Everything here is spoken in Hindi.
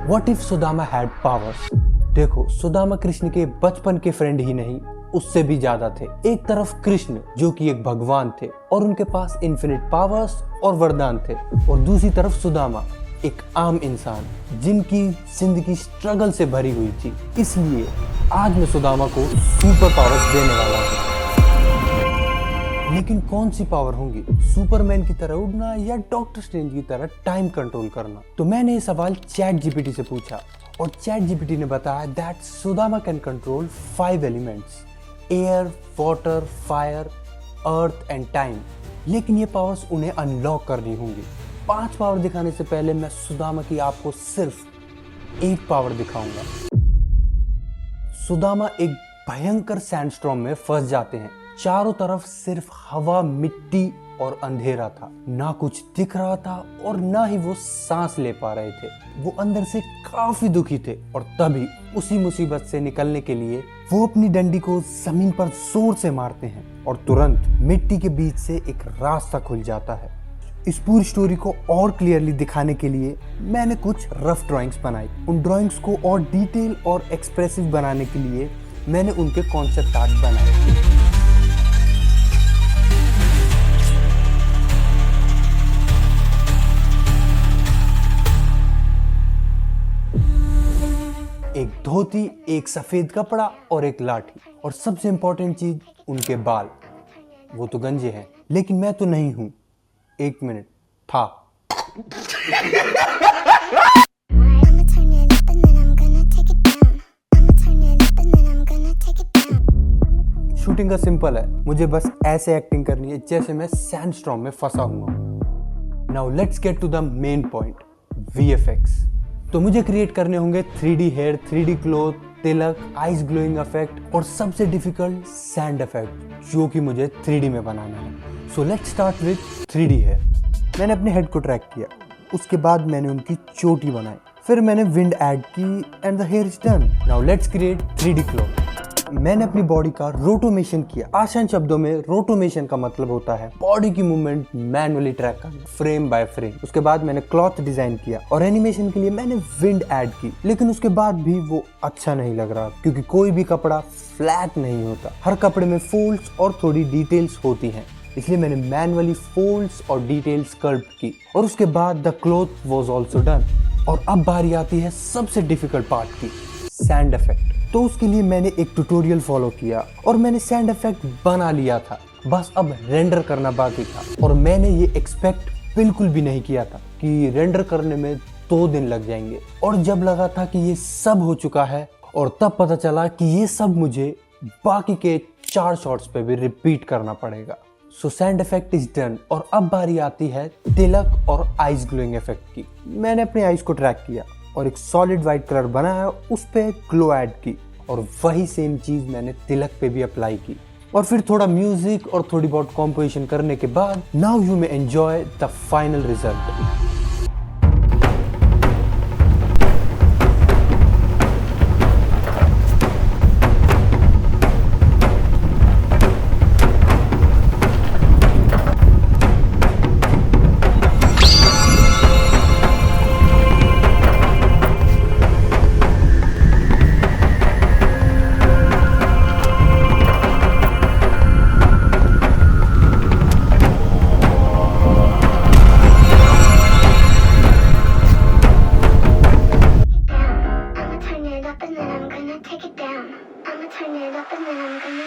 What if Sudama had powers? देखो, सुदामा कृष्ण के बचपन के फ्रेंड ही नहीं, उससे भी ज्यादा थे। एक तरफ कृष्ण जो कि एक भगवान थे और उनके पास इन्फिनिट पावर्स और वरदान थे, और दूसरी तरफ सुदामा एक आम इंसान जिनकी जिंदगी स्ट्रगल से भरी हुई थी। इसलिए आज मैं सुदामा को सुपर पावर्स देने वाला हूँ। लेकिन कौन सी पावर होंगी? सुपरमैन की तरह उड़ना या डॉक्टर स्ट्रेंज की तरह टाइम कंट्रोल करना? तो मैंने ये सवाल चैट जीपीटी से पूछा और चैट जीपीटी ने बताया that Sudama can control 5 elements: air, water, fire, earth and time. लेकिन ये पावर्स उन्हें अनलॉक करनी होंगी। 5 पावर दिखाने से पहले मैं सुदामा की आपको सिर्फ एक पावर दिखाऊंगा। सुदामा एक भयंकर सैंडस्टॉर्म में फंस जाते हैं। चारों तरफ सिर्फ हवा, मिट्टी और अंधेरा था। ना कुछ दिख रहा था और ना ही वो सांस ले पा रहे थे। वो अंदर से काफी दुखी थे और तभी उसी मुसीबत से निकलने के लिए वो अपनी डंडी को जमीन पर जोर से मारते हैं और तुरंत मिट्टी के बीच से एक रास्ता खुल जाता है। इस पूरी स्टोरी को और क्लियरली दिखाने के लिए मैंने कुछ रफ ड्राइंग्स बनाई। उन ड्राइंग्स को और डिटेल और एक्सप्रेसिव बनाने के लिए मैंने उनके कॉन्सेप्ट आर्ट बनाए। एक धोती, एक सफेद कपड़ा और एक लाठी, और सबसे इंपॉर्टेंट चीज उनके बाल। वो तो गंजे हैं, लेकिन मैं तो नहीं हूं। 1 मिनट था। शूटिंग का सिंपल है, मुझे बस ऐसे एक्टिंग करनी है जैसे मैं सैंडस्टॉर्म में फंसा हुआ हूं। Now let's get to the main point, VFX। तो मुझे क्रिएट करने होंगे 3D hair, 3D cloth, tilak, ice glowing effect और सबसे डिफिकल्ट सैंड इफेक्ट, जो कि मुझे 3D में बनाना है। So let's start with 3D hair. मैंने अपने हेड को ट्रैक किया, उसके बाद मैंने उनकी चोटी बनाई, फिर मैंने विंड ऐड की and the here is done. Now let's create 3D cloth. मैंने अपनी बॉडी का रोटोमेशन किया। आसान शब्दों में रोटोमेशन का मतलब होता है बॉडी की मूवमेंट मैनुअली ट्रैक करना, फ्रेम बाय फ्रेम। उसके बाद मैंने क्लॉथ डिजाइन किया और एनिमेशन के लिए मैंने विंड ऐड की। लेकिन उसके बाद भी वो अच्छा नहीं लग रहा, क्योंकि कोई भी कपड़ा फ्लैट नहीं होता। हर कपड़े में फोल्ड्स और थोड़ी डिटेल्स होती हैं, इसलिए मैंने मैनुअली फोल्ड्स और डिटेल्स स्कल्प्ट की और उसके बाद the cloth was also done. और अब बारी आती है सबसे डिफिकल्ट पार्ट की, सैंड इफेक्ट। तो उसके लिए मैंने एक ट्यूटोरियल फॉलो किया और मैंने सैंड इफेक्ट बना लिया था। बस अब रेंडर करना बाकी था, और मैंने ये एक्सपेक्ट बिल्कुल भी नहीं किया था कि रेंडर करने में 2 दिन लग जाएंगे। और जब लगा था कि ये सब हो चुका है, और तब पता चला कि ये सब मुझे बाकी के 4 शॉट्स पे भी रिपीट करना पड़ेगा। सो सैंड इफेक्ट इज डन, और अब बारी आती है तिलक और आइस ग्लोइंग इफेक्ट की। मैंने अपने आइस को ट्रैक किया और एक सॉलिड व्हाइट कलर बनाया, उस पे ग्लो ऐड की, और वही सेम चीज मैंने तिलक पे भी अप्लाई की। और फिर थोड़ा म्यूजिक और थोड़ी बहुत कॉम्पोजिशन करने के बाद now you may enjoy the final result. Take it down. I'ma turn it up and then I'm gonna